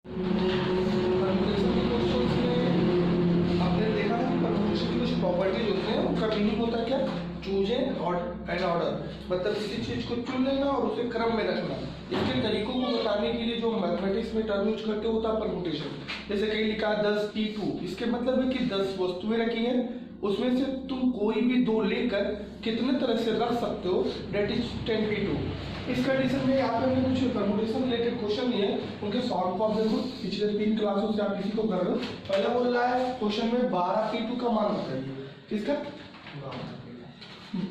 Permutation के questions में आपने देखा था कि परम्यूटेशन की कुछ प्रॉपर्टीज होते हैं, उनका मीनिंग होता है क्या, चूज एन ऑर्डर, मतलब किसी चीज को चुन लेना और उसे क्रम में रखना। इसके तरीकों को बताने के लिए जो मैथमेटिक्स में टर्म यूज करते होता है परम्यूटेशन। जैसे कहीं लिखा 10p2, इसके मतलब है कि 10 वस्तुएं रखी हैं, उसमें से तुम कोई भी दो लेकर कितने तरह से रख सकते हो, डेट इज 10p2। इस कंडीशन में यहाँ पे हमने कुछ परम्यूटेशन रिलेटेड क्वेश्चन लिए हैं, उनके सॉल्व फॉर्म देखो। पिछले 3 क्लासों से आप इसी को कर रहे हो। पहला बोल रहा है क्वेश्चन में 12p2 का मान बताइए। किसका?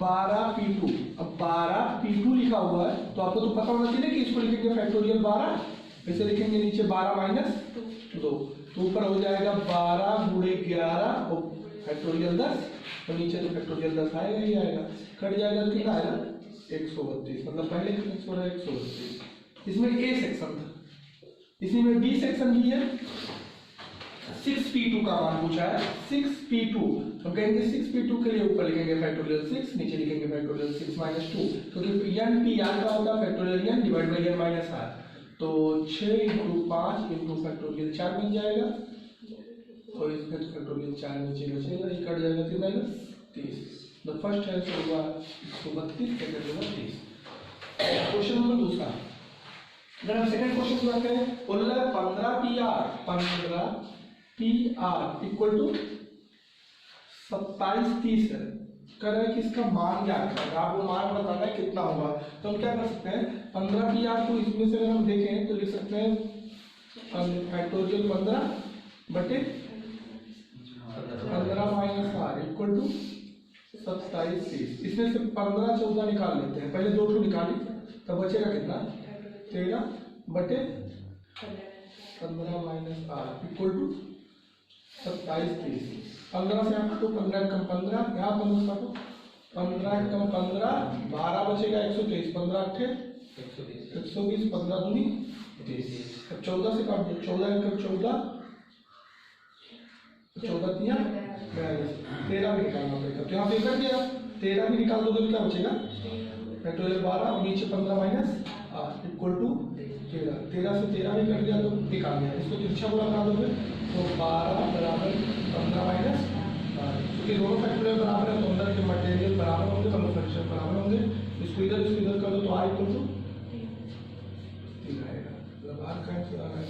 12p2। अब 12p2 लिखा हुआ है तो आपको तो पता होना चाहिए कि इसको लिखेंगे फैक्टोरियल 12, ऐसे लिखेंगे नीचे 12 माइनस 2, तो ऊपर हो जाएगा 12 गुणे 11 और फैक्टोरियल 10, और नीचे तो फैक्टोरियल 10 आएगा ही आएगा। कट जाएगा तो कितना आएगा? 132, मतलब पहले 132। इसमें ए सेक्शन था, इसी में बी सेक्शन भी है। 6p2 का मान पूछा है। 6p2 हम कहेंगे 6p2 के लिए ऊपर लिखेंगे फैक्टोरियल 6, नीचे लिखेंगे फैक्टोरियल 6 माइनस 2, क्योंकि n p r का होता है factorial n divide by n minus r, तो 6 × 5 × फैक्टोरियल 4 बन जाएगा, और इसमें तो फैक्टोरियल 4 नीचे बचेगा, ये कट जाएगा, कितना आएगा? 30। द फर्स्ट आंसर हुआ 132, सेकंड हुआ 30। क्वेश्चन नंबर दूसरा, अगर हम सेकंड क्वेश्चन की बात करें, बोल रहा है 15pr इक्वल टू 2730 है। कह रहा है कि इसका मान क्या है, आपको मान बताना है कितना होगा। तो हम क्या कर सकते हैं, 15pr को इसमें से अगर हम देखें तो लिख सकते हैं फैक्टोरियल 15 बटे 15 माइनस r इक्वल टू 2730। इसमें से 15 14 निकाल लेते हैं, पहले 2 निकाली, तब बचेगा कितना? 13 बटे 15 माइनस r इक्वल टू 2730। 15 से आप तो 15 कम 15, यहाँ 15 काटो, 15 कम 15 12 बचेगा 123, 15 8 120, 15 दूनी 30। अब 14 से काट दो, 14 कम 14 14 3 13 भी निकालना पड़ेगा, तो यहाँ पे कर दिया। 13 भी निकाल दोगे तो क्या बचेगा? फैक्टोरियल 12 और नीचे 15 माइनस r इक्वल टू 13। 13 से 13 भी कर दिया तो निकाल दिया। इसको तिरछा गुणा करा दोगे तो 12 बराबर 15 माइनस r, क्योंकि दोनों फैक्टोरियल बराबर है तो अंदर के मटेरियल बराबर होंगे, दोनों फ्रैक्शन बराबर होंगे। इसको इधर कर दो तो r इक्वल टू 3 आएगा, मतलब r का आंसर आ रहा है।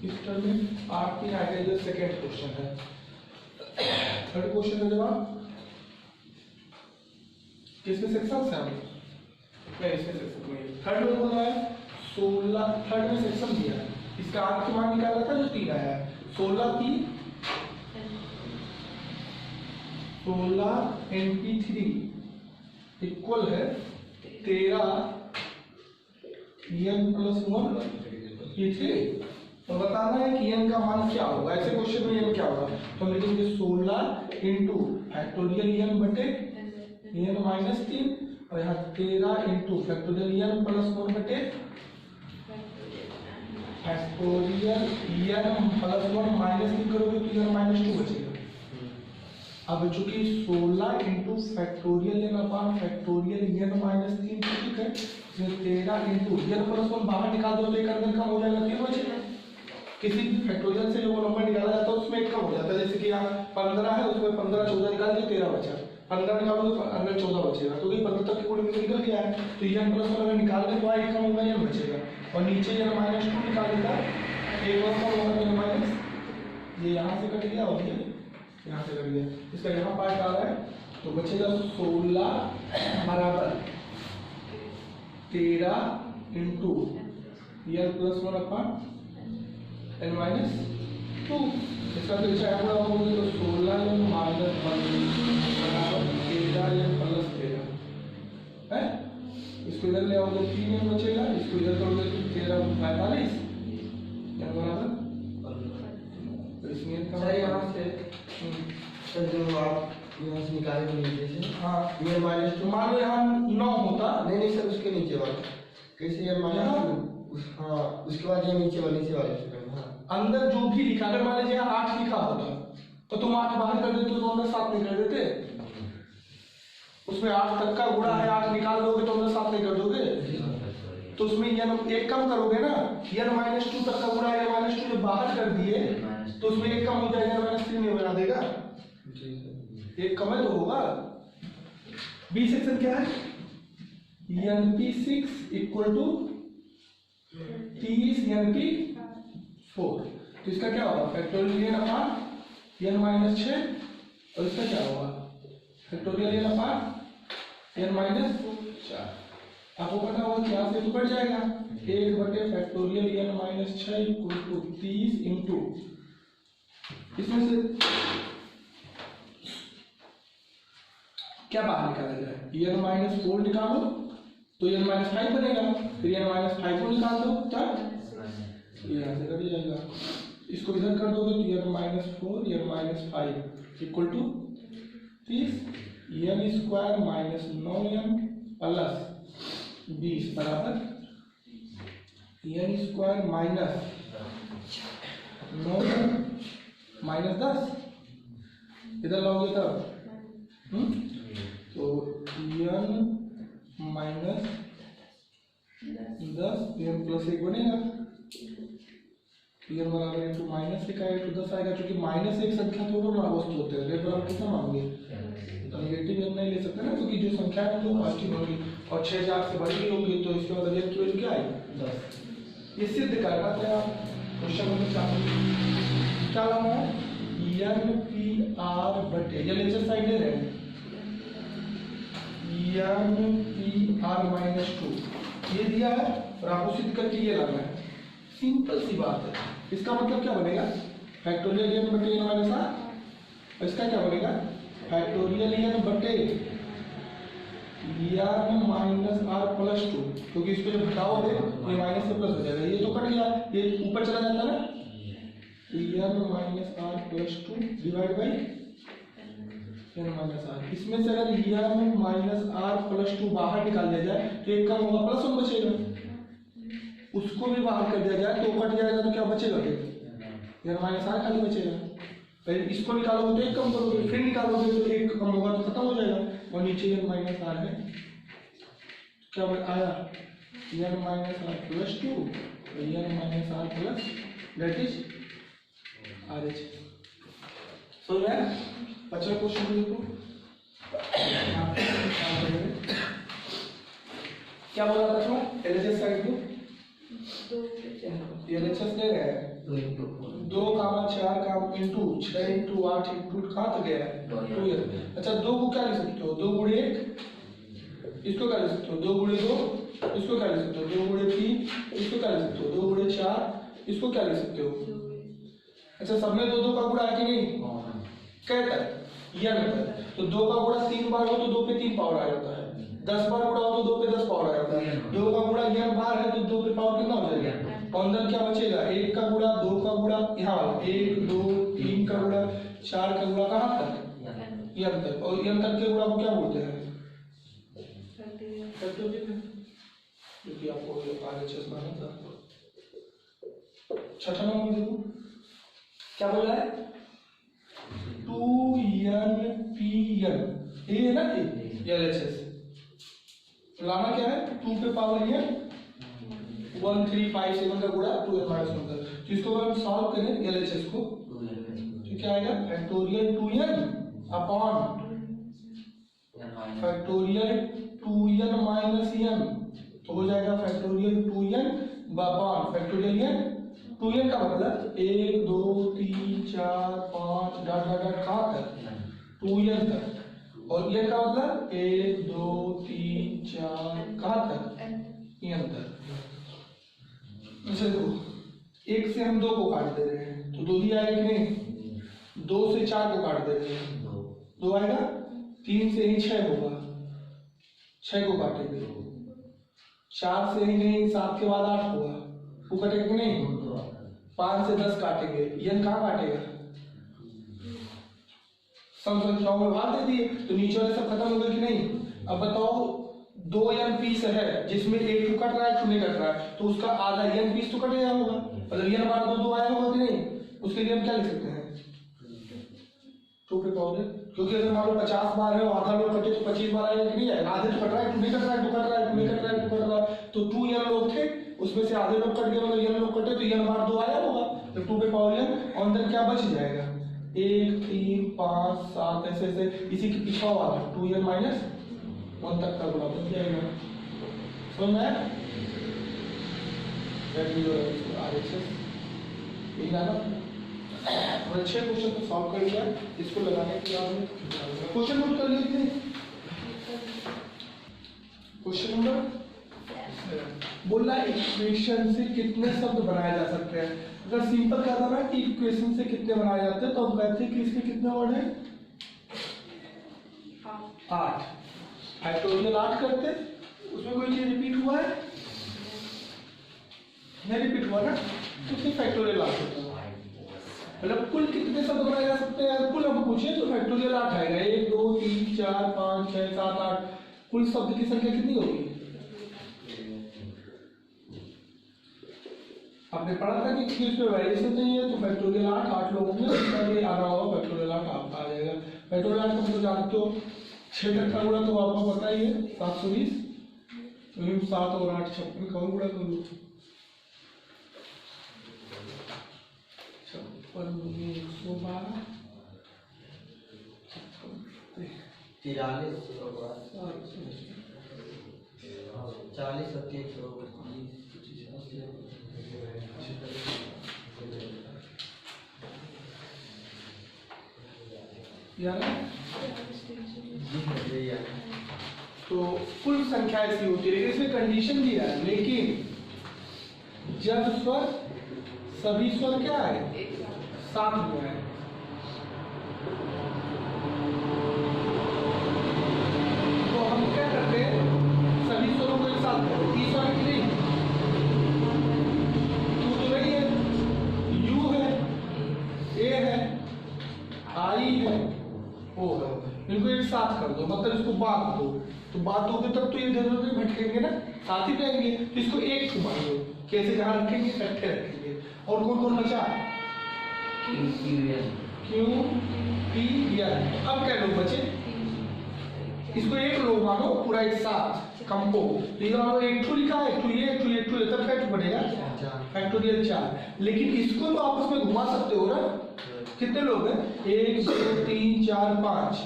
इस टर्म में r 3 आएगा। ये सेकंड क्वेश्चन है। थर्ड क्वेश्चन का जवाब किसमें सेक्शन से हम नहीं, इसमें सेक्शन में थर्ड में बोला है 16, थर्ड में सेक्शन दिया है, इसका r के मान निकाला था जो 3 आया है। 16 np3 इक्वल है 13 n + 1 p3, तो बताना है कि n का मान क्या होगा। ऐसे क्वेश्चन में n क्या होगा, तो हम लिखेंगे 16 इंटू फैक्टोरियल n बटे n माइनस 3, और यहाँ 13 इंटू फैक्टोरियल n + 1 बटे फैक्टोरियल n + 1 माइनस 3 करोगे तो n माइनस 2 बचेगा। अब चूंकि 16 into factorial n upon factorial n minus 3 ठीक है, इसमें 13 इंटू n + 1 बाहर निकाल दो तो एक अंदर कम हो जाएगा, 3 बचेगा। किसी भी फैक्टोरियल से जो नंबर निकाला जाता है उसमें एक कम हो जाता है, जैसे कि यहाँ 15 है, उसमें 15 14 निकाल दिए 13 बचा, 15 निकालो तो अंदर 14 बचेगा, तो ये 15 तक की पूरी में निकल गया है, तो n + 1 अगर निकाल दें तो एक कम होगा, n बचेगा, और नीचे n माइनस 2 निकाल देता है, एक और कम होगा n माइनस, ये यहाँ से कट गया और ये यहाँ से कट गया, इसका यहाँ पार्ट आ रहा है, तो बचेगा 16 बराबर 13 into n + 1 upon n minus 2। इसका तिरछा गुणा होगा तो 16 n माइनस 1 बराबर 13 n + 13 है। इसको इधर ले आओगे 3 n बचेगा, इसको इधर करोगे तो 13 45 n बराबर, तो इसमें का यहाँ से जो आप यहाँ से निकालेंगे नीचे से, हाँ ये माइनस 2, मान लो यहाँ 9 होता, नहीं सर उसके नीचे वाला कैसे n माइनस 2, हाँ उसके बाद ये नीचे वाले अंदर जो भी लिखा, अगर मान लीजिए 8 लिखा होता तो तुम 8 बाहर कर देते तो अंदर 7 नहीं कर देते, उसमें 8 तक का गुणा है, 8 निकाल दोगे तो अंदर 7 नहीं कर दोगे, तो उसमें n एक कम करोगे ना, n माइनस 2 तक का गुणा है, n माइनस 2 जब बाहर कर दिए तो उसमें एक कम हो जाएगा, -3 में बना देगा, एक कम है तो होगा। बी सेक्शन क्या है, NP6 इक्वल टू 30 NP4, तो इसका क्या होगा फैक्टोरियल n माइनस 6, और इसका क्या होगा फैक्टोरियल n माइनस 4। आपको पता होगा क्या से तो कट जाएगा, 1 factorial n minus 6 equal to 30 into, इसमें से क्या बाहर निकाला जाए, n माइनस 4 निकालो तो n माइनस 5 बनेगा, फिर n माइनस 5 को निकाल दो तब यहाँ से कट जाएगा, इसको इधर कर दोगे तो n minus 4 n minus 5 equal to 30, n square minus 9n plus 20 बराबर n square minus 9n minus 10, इधर लाओगे तब तो n माइनस 10 n प्लस 1 बनेगा, n बराबर इंटू माइनस 1 आएगा तो 10 आएगा, क्योंकि माइनस एक संख्या थोड़ा ना वस्तु होते हैं, रेट बराबर कितना मांगोगे, तो नेगेटिव n नहीं ले सकते ना, क्योंकि जो संख्या है वो पॉजिटिव होगी और 6 से बड़ी होगी, तो इसके बाद n की वैल्यू क्या आएगी 10। ये सिद्ध करना है आप क्वेश्चन नंबर 4 क्या लाना है, NPR बटे ये लेक्चर साइड ले रहे हैं, NPR माइनस 2 ये दिया है और आपको सिद्ध करके ये लाना है, सिंपल सी बात है। इसका मतलब क्या बनेगा फैक्टोरियल n बटे n माइनस r, और इसका क्या बनेगा फैक्टोरियल n बटे n माइनस r प्लस 2, क्योंकि इसको जब घटाओगे ये माइनस से प्लस हो जाएगा, ये तो कट गया, ये ऊपर चला जाता है ना, n minus r plus 2 divide by n minus r, इसमें से अगर n माइनस r प्लस 2 बाहर निकाल दिया जाए तो एक कम होगा प्लस 1 बचेगा, उसको भी बाहर कर दिया जाए तो कट जाएगा, तो क्या बचेगा फिर n माइनस r खाली बचेगा, फिर इसको निकालोगे तो एक कम करोगे, फिर निकालोगे तो एक कम होगा तो खत्म हो जाएगा, और नीचे n माइनस r है, क्या आया n minus r plus 2 n minus r plus that is RH। सो यार अच्छा क्वेश्चन देखो, क्या बोला था तुम्हें LHS साइड को, LHS ले गए 2, 4 काम इंटू 6 इंटू 8 इंटू कहाँ तक गया 2। अच्छा 2 को क्या लिख सकते हो, 2 गुणे 1 इसको क्या लिख सकते हो, 2 गुणे 2 इसको क्या लिख सकते हो, 2 गुणे 3 इसको क्या लिख सकते हो, 2 गुणे 4 इसको क्या लिख सकते हो। अच्छा सब में 2 का गुणा है कि नहीं, कहता है या नहीं, तो 2 का गुणा 3 बार हो तो 2 पे 3 पावर आ जाता है, 10 बार गुणा हो तो 2 पे 10 पावर आ जाता है, 2 का गुणा n बार है तो 2 पे पावर कितना हो जाएगा, और अंदर क्या बचेगा 1 का गुणा 2 का गुणा यहाँ 1 2 3 का गुणा 4 का गुणा कहाँ तक n तक, और n तक के गुणा को क्या बोलते हैं फैक्टोरियल, क्योंकि आपको RHS माना था। छठा नंबर देखो क्या बोला है 2npn, ये है ना LHS, लाना क्या है 2 पे पावर n 1357 का गुणा 2n माइनस 1 का, तो इसको अगर हम सॉल्व करें LHS को तो क्या आएगा factorial 2n upon factorial 2n minus n, तो हो जाएगा factorial 2n upon factorial n, 2n का मतलब 1 2 3 4 5 डॉट डॉट डॉट कहाँ तक 2n तक, और n का मतलब 1 2 3 4 कहाँ तक n तक। अच्छा देखो 1 से हम 2 को काट दे रहे हैं तो 2 ही आएगा कि नहीं, 2 से 4 को काट दे रहे हैं 2 आएगा, 3 से ही 6 होगा 6 को काटेंगे, 4 से ही नहीं 7 के बाद 8 होगा वो कटेगा कि नहीं, 5 से 10 काटेंगे, n कहाँ काटेगा सम संख्याओं में भाग दे दिए तो नीचे वाले सब खत्म हो गए कि नहीं। अब बताओ 2 n पीस है जिसमें एक तो कट रहा है 2 नहीं कट रहा है, तो उसका आधा n पीस तो कट गया होगा, अगर n बार 2 आया होगा कि नहीं, उसके लिए हम क्या लिख सकते हैं 2 पे पावर, क्योंकि अगर मान लो 50 बार है और आधा लोग कटे तो 25 बार आएगा कि नहीं आएगा, आधे तो कट रहा है 2 नहीं कट रहा है 2 कट रहा है 2 नहीं कट रहा है 2 कट रहा है, तो 2 n लोग थे उसमें से आधे लोग कट गए, मतलब n लोग कटे तो n बार 2 आया होगा, तो 2 पे पावर n और अंदर क्या बच जाएगा 1 3 5 7 ऐसे ऐसे इसी के पीछे वाला 2n माइनस 1 तक का गुणा बन जाएगा। समझ में आया? और अच्छे क्वेश्चन को सॉल्व कर लिया, इसको लगाने के बाद क्वेश्चन नोट कर लीजिए। क्वेश्चन नंबर बोला इक्वेशन से कितने शब्द बनाए जा सकते हैं। अगर सिंपल कहता ना कि इक्वेशन से कितने बनाए जाते हैं तो हम कहते हैं कि इसके कितने वर्ड हैं 8। फैक्टोरियल 8 करते, उसमें कोई चीज रिपीट हुआ है नहीं रिपीट हुआ ना, तो उसमें फैक्टोरियल 8 होता है। मतलब कुल कितने शब्द बनाए जा सकते हैं, कुल हम पूछे तो फैक्टोरियल 8 आएगा। 1 2 3 4 5 6 7 8 कुल शब्द की संख्या कितनी होगी? आपने पढ़ा था कि इसमें वेरिएशन नहीं है तो फैक्टोरियल 8 लोगों में इसका भी आ रहा होगा, फैक्टोरियल 8 आ जाएगा। फैक्टोरियल 8 को तो जानते हो 6 तक का गुणा तो आपको पता ही है 720, तो 7 और 8 56 का गुणा कर लो तो कुल संख्या ऐसी होती है, लेकिन इसमें कंडीशन दिया है, लेकिन जब स्वर सभी स्वर क्या है साथ में है। तो हम क्या करते हैं सभी स्वरों को एक साथ करते हैं। ई स्वर की नहीं, तू तो नहीं है, यू है, ए है, आई है, ओ है, इनको एक साथ कर दो, मतलब इसको बांट दो। तो बात दोगे तब तो ये इधर उधर भटकेंगे ना, साथ ही रहेंगे। तो इसको एक को बांट दो, कैसे जहां रखेंगे इकट्ठे रखेंगे। और कौन कौन बचा? Q P L. अब क्या लोग बचे? इसको एक लोग मानो पूरा एक साथ कंपो। तो इधर मानो एक ठू लिखा है, एक ठू ये, एक ठू ये, एक ठू ये, तब क्या बनेगा फैक्टोरियल 4। लेकिन इसको तो आपस में घुमा सकते हो ना। कितने लोग हैं? 1 2 3 4 5।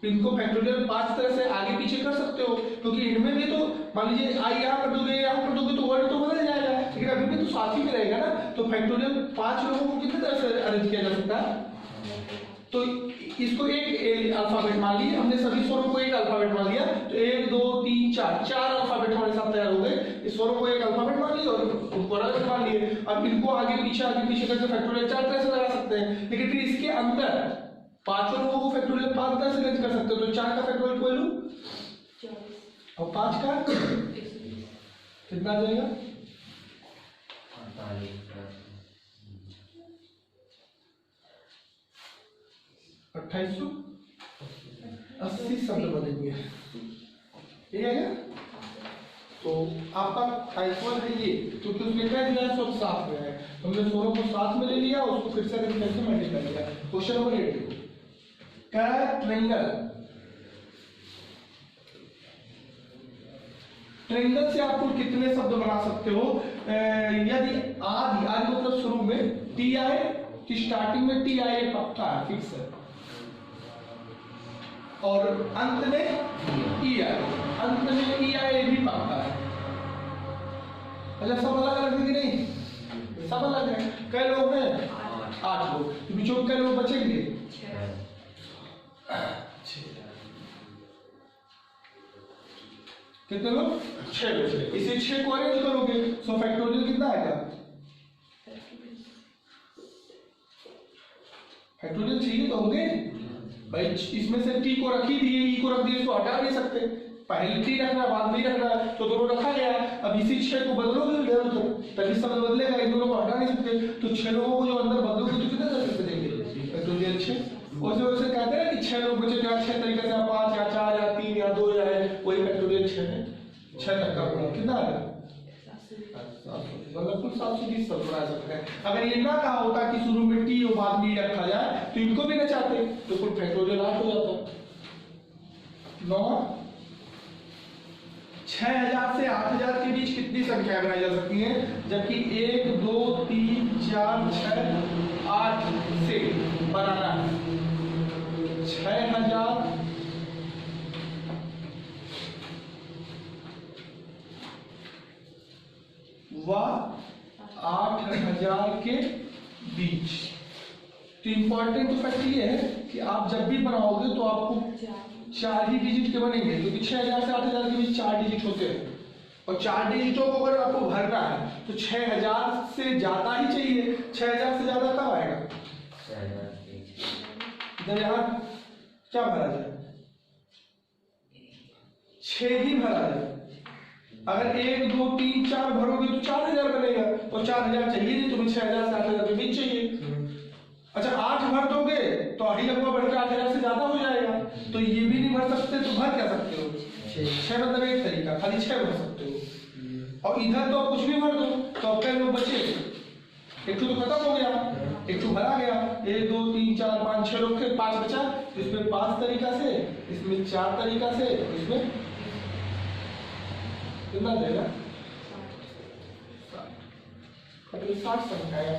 तो इनको फैक्टोरियल 5 तरह से आगे पीछे कर सकते हो, क्योंकि इनमें भी तो मान लीजिए आई यहाँ कर दोगे, यहाँ कर दोगे तो वर्ड तो बदल जाएगा, लेकिन अभी भी तो साथ ही में रहेगा ना। तो फैक्टोरियल 5 लोगों को कितने तरह से अरेंज किया जा सकता है? तो इसको एक अल्फाबेट मान लिया हमने, सभी स्वरों को एक अल्फाबेट मान लिया। तो 1 2 3 4 4 अल्फाबेट हमारे साथ तैयार हो गए। इस स्वरों को एक अल्फाबेट मान लिया और उनको अलग मान लिए। अब इनको आगे पीछे करके फैक्टोरियल 4 तरह से लगा सकते हैं, लेकिन फिर इसके अंदर 5 लोगों को फैक्टोरियल 5 तरह से अरेंज कर सकते हो। तो 4 का फैक्टोरियल कोई लूं और 5 का कितना आ जाएगा? 2880 शब्द बनेंगे, ठीक है क्या? तो आपका टाइप है ये, क्योंकि उसमें क्या दिया सब साथ में है। हमने दोनों को साथ में ले लिया, उसको फिर से कैसे मल्टीप्लाई किया। क्वेश्चन नंबर 8 क्या है? ट्रायंगल से आप कितने शब्द बना सकते हो? यदि आदि मतलब शुरू में टी आए, कि स्टार्टिंग में टी आए पक्का है, फिक्स है, और अंत में ई आए, अंत में ई आए भी पक्का है। अच्छा सब अलग अलग है कि नहीं? सब अलग है। कई लोग हैं? 8 लोग। तो बीचों कई लोग बचेंगे? 6। कितने लोग? 6 लोग। इसे 6 को अरेंज करोगे तो फैक्टोरियल कितना आएगा? फैक्टोरियल चाहिए तो होंगे भाई। इसमें से टी को रख ही दिए, ई को रख दिए, इसको हटा नहीं सकते। पहले टी रखना बाद में रखना, तो दोनों रखा गया। अब इसी 6 को बदलोगे इधर उधर, तभी शब्द बदलेगा, इन दोनों को हटा नहीं सकते। तो 6 लोगों को जो अंदर बदलोगे तो कितने तरीके से देंगे? फैक्टोरियल 6। वैसे कहते हैं कि 6 लोग बचे, 6 तरीके से 5 या 4 या 3 या 2 या है, वही फैक्टोरियल 6 है। 6 तक का गुणा कितना आएगा? मतलब कुल 720 शब्द बना सकते हैं। अगर ये ना कहा होता कि शुरू में टी और बाद में रखा जाए तो इनको भी ना चाहते, तो कुल फैक्टोरियल 8 हो जाता। 9 6 6000 से 8000 के बीच कितनी संख्याएं बनाई जा सकती हैं, जबकि 1 2 3 4 6 8 से बनाना है 6000 व 8000 के बीच। तो इंपॉर्टेंट फैक्ट ये है कि आप जब भी बनाओगे तो आपको 4 ही डिजिट के बनेंगे, क्योंकि 6000 से 8000 के बीच 4 डिजिट होते हैं और 4 डिजिटों को अगर आपको भरना है तो 6000 से ज्यादा ही चाहिए। 6000 से ज्यादा कब आएगा, जब यहाँ क्या भरा जाए, 6 ही भरा जाए। अगर 1 2 3 4 भरोगे तो 4000 बनेगा और 4000 चाहिए नहीं, तुम्हें 6000 से 8000 के बीच चाहिए। अच्छा 8 भर दोगे तो ही लगभग बढ़कर 8000 से ज्यादा हो जाएगा, तो ये भी नहीं भर सकते तो भर क्या सकते हो 6 मतलब एक तरीका, खाली 6 भर सकते हो। और इधर तो कुछ भी भर दो तो अब लोग बचे, एक तो खत्म हो गया, एक तो भरा गया, 1 2 3 4 5 6 लोग थे, 5 बचा, इसमें 5 तरीका से, इसमें 4 तरीका से, इसमें कितना देगा 60 संख्या है।